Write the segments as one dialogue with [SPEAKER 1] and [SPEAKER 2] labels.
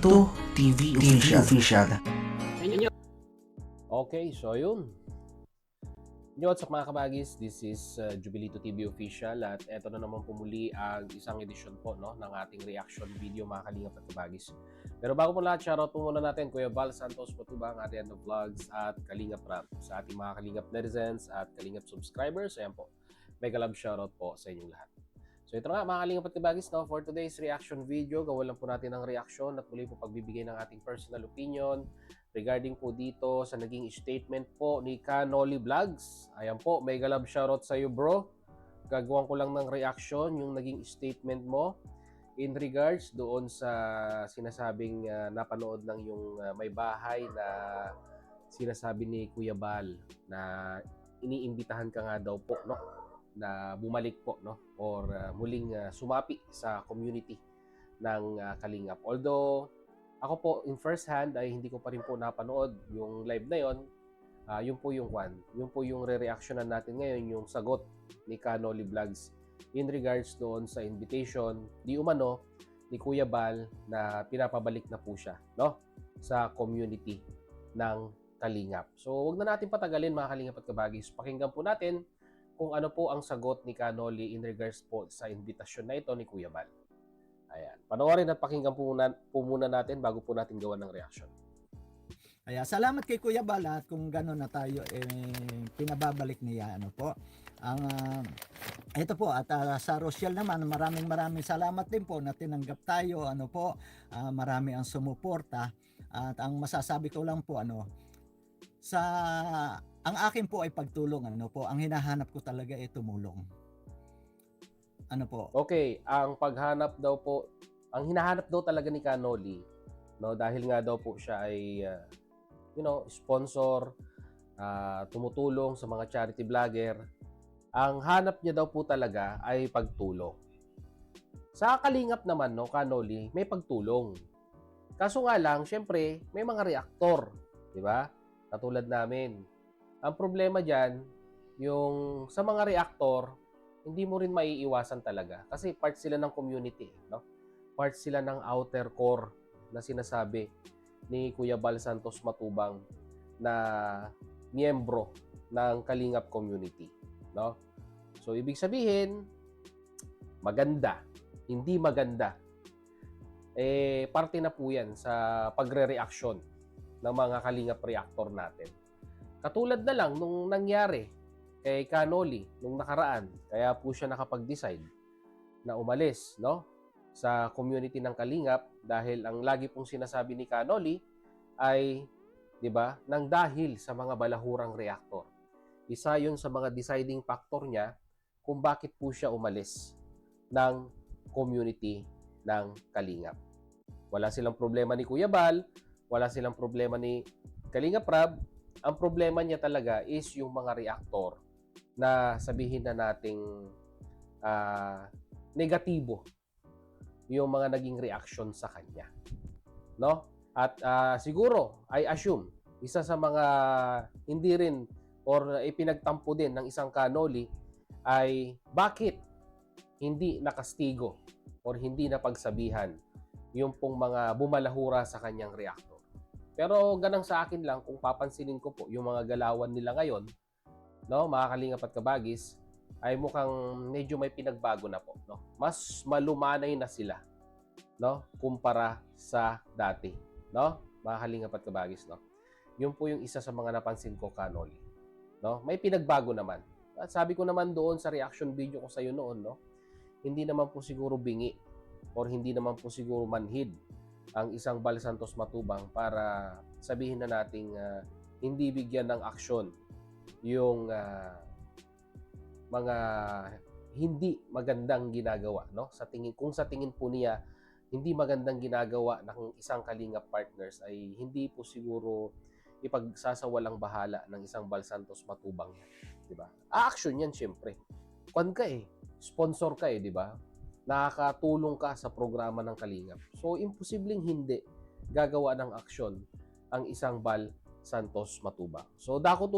[SPEAKER 1] Jubilito TV Official.
[SPEAKER 2] Okay, so yun. What's up mga kabagis? This is Jubilito TV Official at eto na naman pumuli ang isang edisyon po ng ating reaction video mga kalingap at kabagis. Pero bago po lahat, shoutout po muna natin Kuya Val Santos Matubang, Ariano Vlogs at Kalingap Rap sa ating mga kalingap netizens at kalingap subscribers. Ayan po, mega love shoutout po sa inyong lahat. So ito nga mga kalingap at kabagis, for today's reaction video, gawa lang po natin ng reaction at muli po pagbibigay ng ating personal opinion regarding po dito sa naging statement po ni Kanoli Vlogs. Ayan po, mega love shoutout sa iyo bro. Gagawan ko lang ng reaction yung naging statement mo in regards doon sa sinasabing napanood ng yung may bahay na sinasabi ni Kuya Bal na iniimbitahan ka nga daw po na bumalik po or muling sumapi sa community ng Kalingap. Although ako po in first hand ay hindi ko pa rin po napanood yung live na yon. Yun po yung yun po yung re-reactionan natin ngayon, yung sagot ni Kanoli Vlogs in regards doon sa invitation di umano ni Kuya Bal na pinapabalik na po siya sa community ng Kalingap. So wag na natin patagalin mga Kalingap at kabagis. Pakinggan po natin kung ano po ang sagot ni Kanoli in regards po sa invitasyon na ito ni Kuya Bal. Ayan. Panoorin at pakinggan po muna natin bago po natin gawa ng reaction.
[SPEAKER 3] Kaya salamat kay Kuya Bal at kung gano'n na tayo pinababalik niya po. Ito po at sa Rochelle naman maraming salamat din po na tinanggap tayo marami ang sumuporta at ang masasabi ko lang po ang akin po ay pagtulong ang hinahanap ko talaga ay tumulong.
[SPEAKER 2] Okay, ang paghanap daw po, ang hinahanap daw talaga ni Kanoli, dahil nga daw po siya ay sponsor, tumutulong sa mga charity vlogger. Ang hanap niya daw po talaga ay pagtulong. Sa Kalingap naman, Kanoli, may pagtulong. Kaso nga lang, syempre, may mga reaktor, di ba? Katulad namin. Ang problema diyan, yung sa mga reaktor, hindi mo rin maiiwasan talaga kasi part sila ng community, Part sila ng outer core na sinasabi ni Kuya Bal Santos Matubang na miyembro ng Kalingap community, So ibig sabihin, maganda, hindi maganda. Parte na po 'yan sa pagre-reaction ng mga Kalingap reactor natin. Katulad na lang nung nangyari kay Kanoli nung nakaraan, kaya po siya nakapag-decide na umalis, sa community ng Kalingap dahil ang lagi pong sinasabi ni Kanoli ay, 'di ba, nang dahil sa mga balahurang reactor. Isa 'yun sa mga deciding factor niya kung bakit po siya umalis ng community ng Kalingap. Wala silang problema ni Kuya Bal, wala silang problema ni Kalingap Rab. Ang problema niya talaga is yung mga reactor na sabihin na nating negatibo yung mga naging reaction sa kanya. At siguro, I assume, isa sa mga hindi rin or ipinagtampo din ng isang Kanoli ay bakit hindi nakastigo or hindi napagsabihan yung pong mga bumalahura sa kanyang reactor. Pero ganang sa akin lang, kung papansinin ko po yung mga galawan nila ngayon, mga Kalingap at kabagis, ay mukhang medyo may pinagbago na po. Mas malumanay na sila kumpara sa dati. Mga Kalingap at kabagis. Yun po yung isa sa mga napansin ko, Kanoli. May pinagbago naman. At sabi ko naman doon sa reaction video ko sa iyo noon, hindi naman po siguro bingi or hindi naman po siguro manhid ang isang Bal Santos Matubang para sabihin na nating hindi bigyan ng aksyon yung mga hindi magandang ginagawa, kung sa tingin po niya hindi magandang ginagawa ng isang Kalingap partners ay hindi po siguro ipagsasawalang bahala ng isang Bal Santos Matubang yan, di ba? Action yan syempre. Sponsor ka di ba? Nakakatulong ka sa programa ng Kalingap. So, imposibleng hindi gagawa ng aksyon ang isang Bal Santos Matubang. So, dako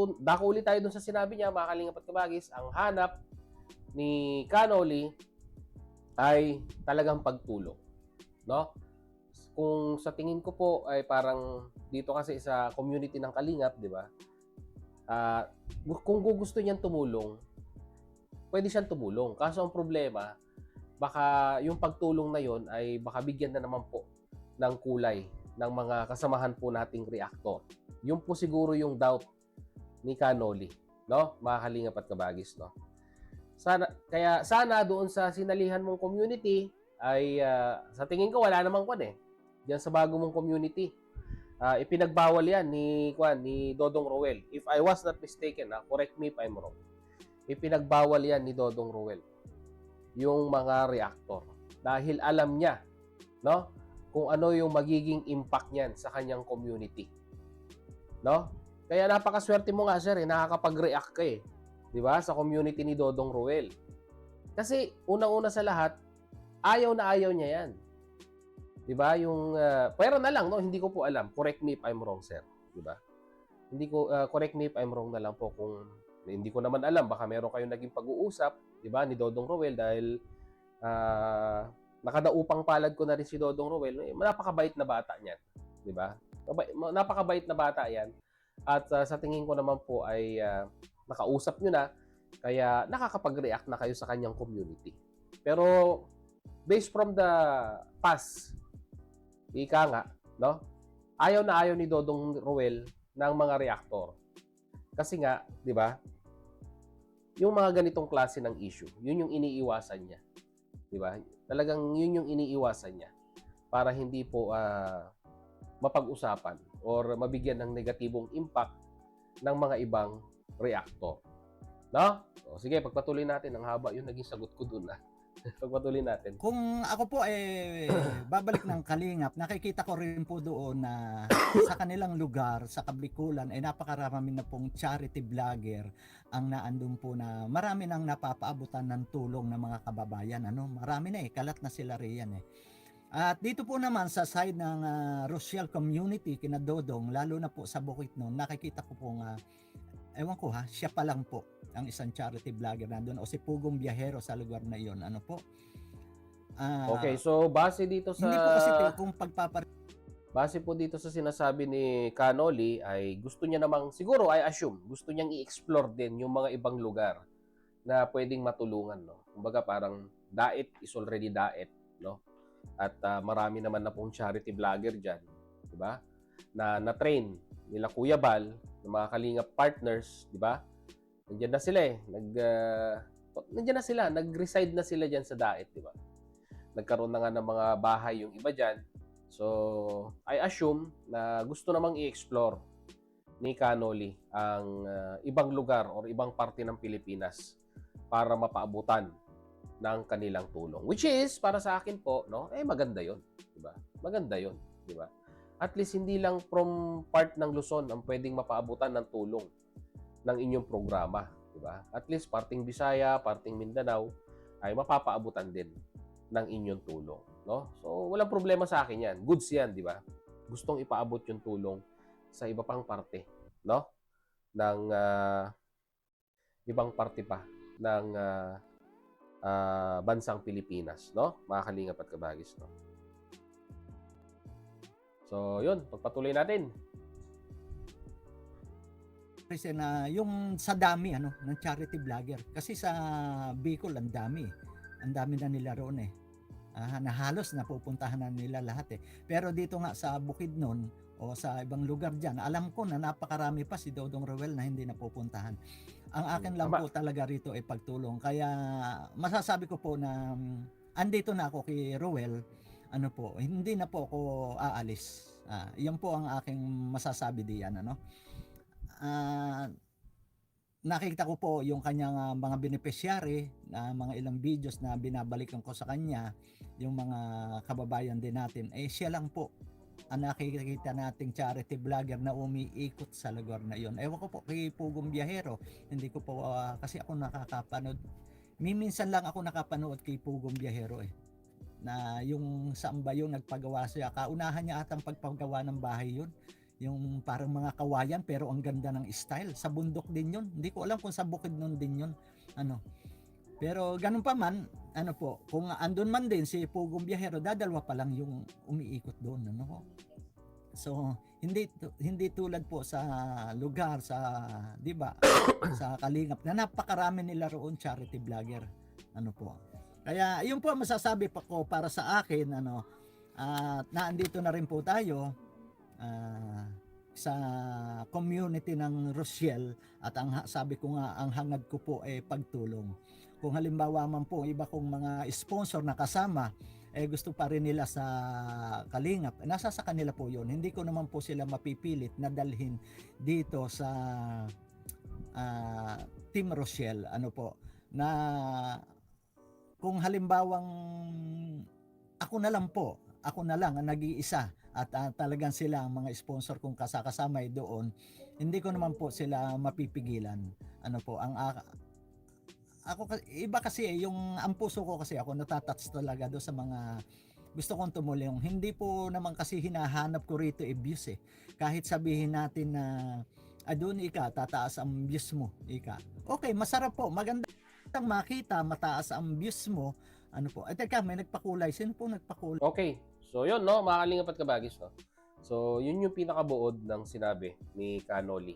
[SPEAKER 2] ulit tayo dun sa sinabi niya, mga Kalingap at kabagis, ang hanap ni Kanoli ay talagang pagtulong. kung sa tingin ko po ay parang dito kasi sa community ng Kalingap, di ba? Kung gusto niyang tumulong, pwede siyang tumulong. Kaso ang problema, baka yung pagtulong na yon ay baka bigyan na naman po ng kulay ng mga kasamahan po nating reactor. Yun po siguro yung doubt ni Kanoli, no? Mga Kalingap at Kabagis, no? Kaya sana doon sa sinalihan mong community ay sa tingin ko wala namang kwan eh. Diyan sa bago mong community. Ipinagbawal yan ni Dodong Roel. If I was not mistaken, correct me if I'm wrong. Ipinagbawal yan ni Dodong Roel yung mga reactor dahil alam niya, no, kung ano yung magiging impact niyan sa kanyang community, no? Kaya napakaswerte mo nga, sir, nakakapag-react ka eh, di ba, sa community ni Dodong Roel. Kasi unang-una sa lahat, ayaw na ayaw niya yan, di ba? Yung pero na lang, no, hindi ko po alam, correct me if I'm wrong, sir, di ba? Hindi ko correct me if I'm wrong na lang po, kung hindi ko naman alam, baka meron kayong naging pag-uusap, di ba, ni Dodong Roel, dahil nakadaupang palad ko na rin si Dodong Roel. Napakabait na bata niyan, di ba? Napakabait na bata yan. At sa tingin ko naman po ay nakausap nyo na, kaya nakakapag-react na kayo sa kanyang community. Pero based from the past, ika nga, no? Ayaw na ayaw ni Dodong Roel ng mga reactor. Kasi nga, di ba? Yung mga ganitong klase ng issue, yun yung iniiwasan niya. Di ba? Talagang yun yung iniiwasan niya para hindi po mapag-usapan or mabigyan ng negatibong impact ng mga ibang reactor. No? O, sige, pagpatuloy natin. Ang haba yung naging sagot ko dun. Pagpatuloy natin.
[SPEAKER 3] Kung ako po babalik ng Kalingap, nakikita ko rin po doon na sa kanilang lugar, sa Kabikulan, ay napakarami na pong charity vlogger ang naandun po na marami nang napapaabutan ng tulong ng mga kababayan. Marami na kalat na sila riyan eh. At dito po naman sa side ng Rosyal community, kina Dodong, lalo na po sa Bukidnon, nakikita ko pong ewan ko siya pa lang po ang isang charity vlogger nandun, o si Pugong Biyahero sa lugar na iyon. Ano po?
[SPEAKER 2] Okay, so base dito sa
[SPEAKER 3] hindi po kasi kung
[SPEAKER 2] base po dito sa sinasabi ni Kanoli, ay gusto niya namang, siguro I assume, gusto niyang i-explore din yung mga ibang lugar na pwedeng matulungan, no? Kumbaga parang Daet is already Daet, no? At marami naman na pong charity vlogger diyan, di ba? Na-train nila Kuya Bal, ng mga Kalingap partners, di ba? Nandiyan na sila nandiyan na sila, nag-reside na sila diyan sa Daet, di ba? Nagkaroon na nga ng mga bahay yung iba diyan. So, I assume na gusto namang i-explore ni Kanoli ang ibang lugar or ibang parte ng Pilipinas para mapaabutan ng kanilang tulong. Which is, para sa akin po, no, maganda yun. Diba? Maganda yun. Diba? At least, hindi lang from part ng Luzon ang pwedeng mapaabutan ng tulong ng inyong programa. Diba? At least, parting Bisaya, parting Mindanao, ay mapapaabutan din ng inyong tulong. No? So, walang problema sa akin yan. Goods yan, di ba? Gustong ipaabot yung tulong sa iba pang parte, no? Ng ibang parte pa ng bansang Pilipinas, no? Mga Kalingap at Kabagis, no? So, yun. Pagpatuloy natin.
[SPEAKER 3] Kasi na yung sa dami ng charity vlogger. Kasi sa Bicol ang dami. Ang dami na nila roon na halos napupuntahan na nila lahat Pero dito nga sa Bukidnon o sa ibang lugar diyan, alam ko na napakarami pa si Dodong Roel na hindi napupuntahan. Ang akin lang po talaga rito ay pagtulong. Kaya masasabi ko po na andito na ako kay Roel, hindi na po ako aalis. Yan po ang aking masasabi diyan nakikita ko po yung kanyang mga beneficiary na mga ilang videos na binabalikan ko sa kanya, yung mga kababayan din natin, siya lang po ang nakikita nating charity vlogger na umiikot sa lugar na yon. Ewan ko po kay Pugong Biyahero, hindi ko po kasi ako nakakapanood. Minsan lang ako nakapanood kay Pugong Biyahero na yung saan ba yung nagpagawa siya. Kaunahan niya atang pagpagawa ng bahay yun. Yung parang mga kawayan pero ang ganda ng style. Sa bundok din yun. Hindi ko alam kung sa Bukidnon din yun. Pero ganun pa man, ano po, kung andun man din si Pugong Biyahero, dadalwa pa lang yung umiikot doon, ano po. So, hindi tulad po sa lugar sa, 'di ba? Sa Kalingap na napakarami nila roon charity vlogger. Ano po. Kaya yun po ang masasabi pa ko para sa akin, ano, at naandito na rin po tayo sa community ng Rochelle, at ang sabi ko nga, ang hangad ko po ay pagtulong. Kung halimbawa man po iba kong mga sponsor na kasama gusto pa rin nila sa Kalingap, nasa sa kanila po yun. Hindi ko naman po sila mapipilit na dalhin dito sa Team Rochelle, ano po, na kung halimbawang ako na lang ang nag-iisa at talagang sila ang mga sponsor kong kasama doon, hindi ko naman po sila mapipigilan. Ano po, ako iba kasi yung ang puso ko kasi ako natatouch talaga do sa mga gusto kong tumulong. Hindi po naman kasi hinahanap ko rito abuse Kahit sabihin natin na doon tataas ang views mo, okay, masarap po, magandang makita mataas ang views mo. Ano po, teka, may nagpakulay. Sino po nagpakulay?
[SPEAKER 2] Okay. So, yun, no? Mga kalingap at kabagis, no? So, yun yung pinakabuod ng sinabi ni Canoli.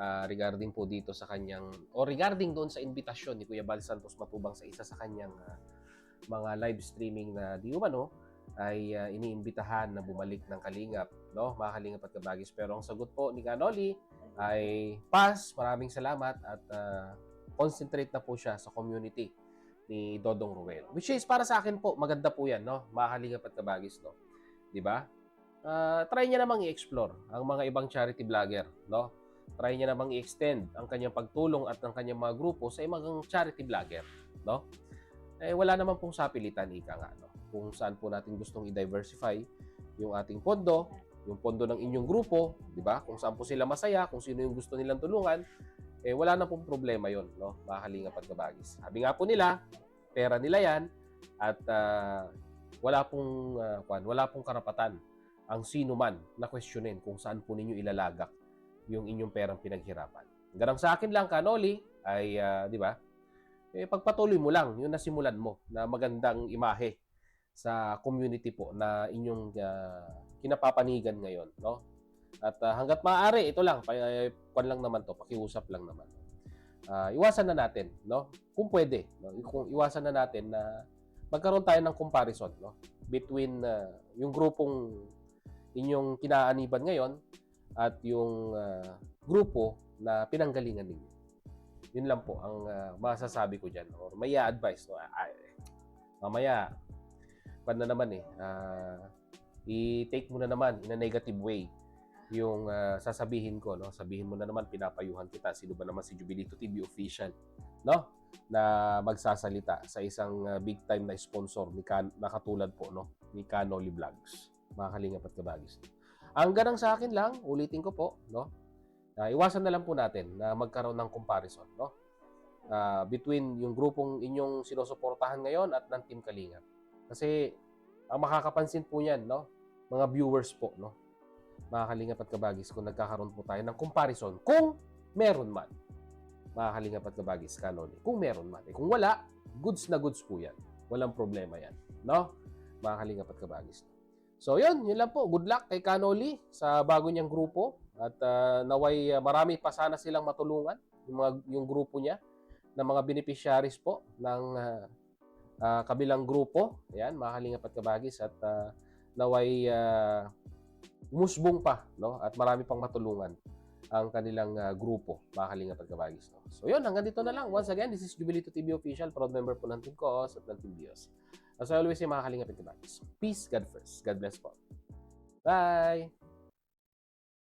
[SPEAKER 2] Regarding po dito sa kanyang, o regarding doon sa invitasyon ni Kuya Bal Santos Matubang sa isa sa kanyang mga live streaming na di umano ay iniimbitahan na bumalik ng Kalingap, no? Mga kalingap at kabagis. Pero ang sagot po ni Canoli ay pass, maraming salamat, at concentrate na po siya sa community ni Dodong Ruel. Which is para sa akin po, maganda po yan, no? Mga kalingap at kabagis, no? Di ba? Try niya namang i-explore ang mga ibang charity vlogger, no? Try niya namang i-extend ang kanyang pagtulong at ang kanyang mga grupo sa ibang charity vlogger, no? Wala naman pong sapilitan, ika nga, no? Kung saan po natin gustong i-diversify yung ating pondo, yung pondo ng inyong grupo, di ba? Kung saan po sila masaya, kung sino yung gusto nilang tulungan, wala na pong problema yon, no? Mga kalingap at kabagis. Sabi nga po nila, pera nila yan, at wala pong karapatan ang sino man na questionin kung saan po ninyo ilalagak yung inyong perang pinaghirapan. Ganang sa akin lang, Canoli, ay, di ba, pagpatuloy mo lang yung nasimulan mo na magandang imahe sa community po na inyong kinapapanigan ngayon, no? At hanggat maaari, ito lang, lang naman to, pakiusap lang naman. Iwasan na natin, no? Kung pwede, no? Kung iwasan na natin na magkaroon tayo ng comparison, no? Between yung grupong inyong kinaaniban ngayon at yung grupo na pinanggalingan ninyo. Yun lang po ang masasabi ko dyan. Or may advice, no? Mamaya, na naman i-take mo na naman in a negative way yung sasabihin ko, no? Sabihin mo na naman, pinapayuhan kita. Sino ba naman si Jubilito TV official, no? Na magsasalita sa isang big time na sponsor na katulad po, no? Ni Canoli Vlogs. Mga kalingap at kabagis. Ang ganang sa akin lang, ulitin ko po, no? Iwasan na lang po natin na magkaroon ng comparison, no? Between yung grupong inyong sinusuportahan ngayon at ng Team Kalingap. Kasi ang makakapansin po niyan, no? Mga viewers po, no? Mga kalingap at kabagis, kung nagkakaroon po tayo ng comparison, kung meron man. Mga kalingap at kabagis, Canoli, kung meron man. Kung wala, goods na goods po yan. Walang problema yan, no? Mga kalingap at kabagis. So yun lang po. Good luck kay Canoli sa bago niyang grupo, at naway marami pa sana silang matulungan yung grupo niya na mga beneficiaries po ng kabilang grupo. Ayan, mga kalingap at kabagis, at naway umusbong pa, no? At marami pang matulungan ang kanilang grupo, mga kalingap at kabagis, no? So yun, hanggang dito na lang. Once again, this is Jubilito TV Official, proud member po ng Team Koos at ng Team Bios. As I always say, mga kalingap at kabagis, peace, God first. God bless po. Bye!